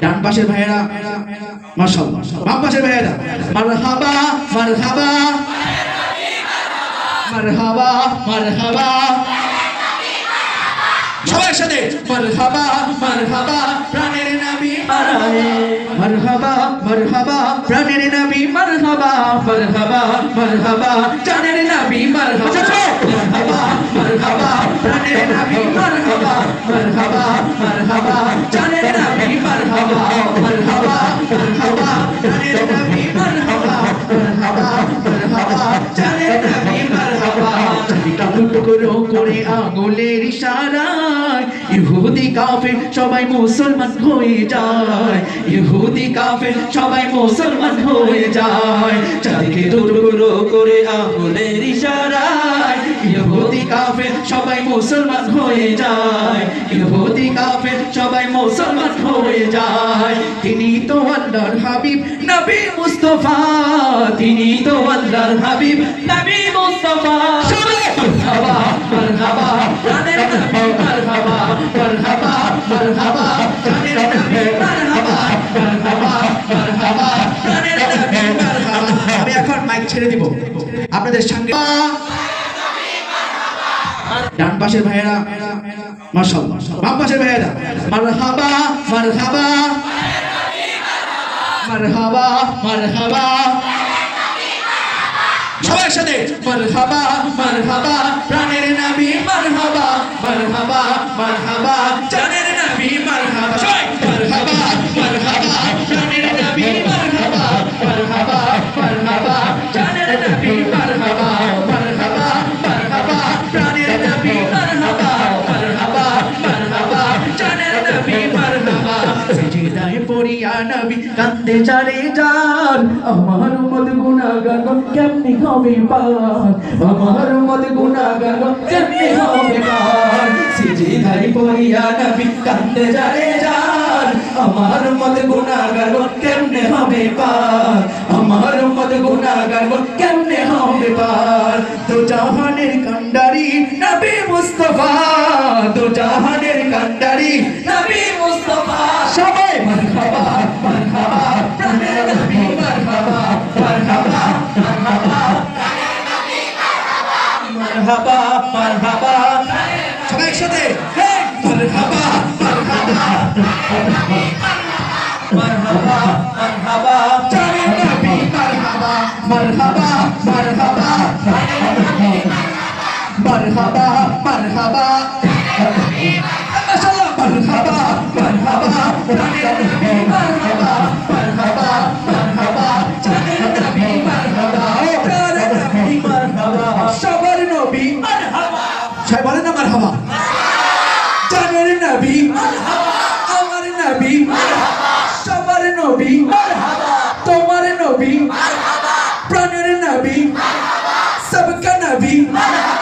ডান পাশের ভাইয়েরা মাশাআল্লাহ, বাম পাশের ভাইয়েরা মারহাবা মারহাবা মারহাবা মারহাবা, সবার সাথে মারহাবা মারহাবা প্রাণের নবী মারহাবা মারহাবা প্রাণের নবী মারহাবা মারহাবা মারহাবা জানের নবী মারহাবা মারহাবা মারহাবা প্রাণের নবী মারহাবা মারহাবা মারহাবা জানের নবী মারহাবা মারহাবা মারহাবা প্রাণের নবী মারহাবা মারহাবা মারহাবা জানের নবী মারহাবা। টুকরো করে আঙুলের ইশারায় ইহুদি কাফের সবাই মুসলমান হয়ে যায়, ইহুদি কাফের সবাই মুসলমান হয়ে যায়। চাঁদকে টুকরো করে আঙুলের ইশারায় ইহুদি কাফের সবাই মুসলমান হয়ে যায়, ইহুদি কাফের সবাই মুসলমান হয়ে যায়। তিনি তো আল্লাহর হাবিব নবী মুস্তাফা, তিনি তো আল্লাহর হাবিব নবী মুস্তাফা। মারহাবা মারহাবা প্রাণের নবী মারহাবা মারহাবা মারহাবা জানের নবী মারহাবা মারহাবা মারহাবা প্রাণের নবী মারহাবা। আমি এখন মাইক ছেড়ে দিব আপনাদের সঙ্গে। ডান পাশের ভাইয়েরা মাশাআল্লাহ, বাম পাশের ভাইয়েরা মারহাবা মারহাবা মারহাবা মারহাবা, সবার সাথে মারহাবা মারহাবা প্রাণের নবী মারহাবা মারহাবা মারহাবা জানের নবী মারহাবা, সবাই মারহাবা মারহাবা প্রাণের নবী মারহাবা মারহাবা মারহাবা জানের নবী মারহাবা মারহাবা মারহাবা প্রাণের নবী মারহাবা মারহাবা মারহাবা জানের নবী মারহাবা। সিজদায় পড়িয়া নবী কান্দে যারে যান, আমার উম্মত গুনাহগার কেমনে হবে পার, আমার উম্মত গুনাহগার কেমনে হবে পার। সিজদায় পড়িয়া নবী কান্দে যারে যান, আমার উম্মত গুনাহগার কেমনে হবে পার, আমার উম্মত গুনাহগার কেমনে হবে পার। দো জাহানের কান্ডারি নবী মুস্তাফা, দো জাহানের কান্ডারি নবী মুস্তাফা। সবাই মারহাবা মারহাবা প্রাণের নবী মারহাবা মারহাবা মারহাবা প্রাণের নবী মারহাবা মারহাবা মারহাবা, সবাই একসাথে মারহাবা মারহাবা মারহাবা মারহাবা জানের নবী মারহাবা মারহাবা মারহাবা প্রাণের নবী মারহাবা মারহাবা মাশাআল্লাহ মারহাবা মারহাবা প্রাণের নবী মারহাবা মারহাবা মারহাবা জানের নবী মারহাবা প্রাণের নবী মারহাবা, সবার নবী মারহাবা, সবাই বলেন না মারহাবা। জানের নবী মারহাবা, আমার নবী মারহাবা, সবার নবী মারহাবা, তোমার নবী মারহাবা, প্রাণের নবী মারহাবা, সবকা নবী মারহাবা।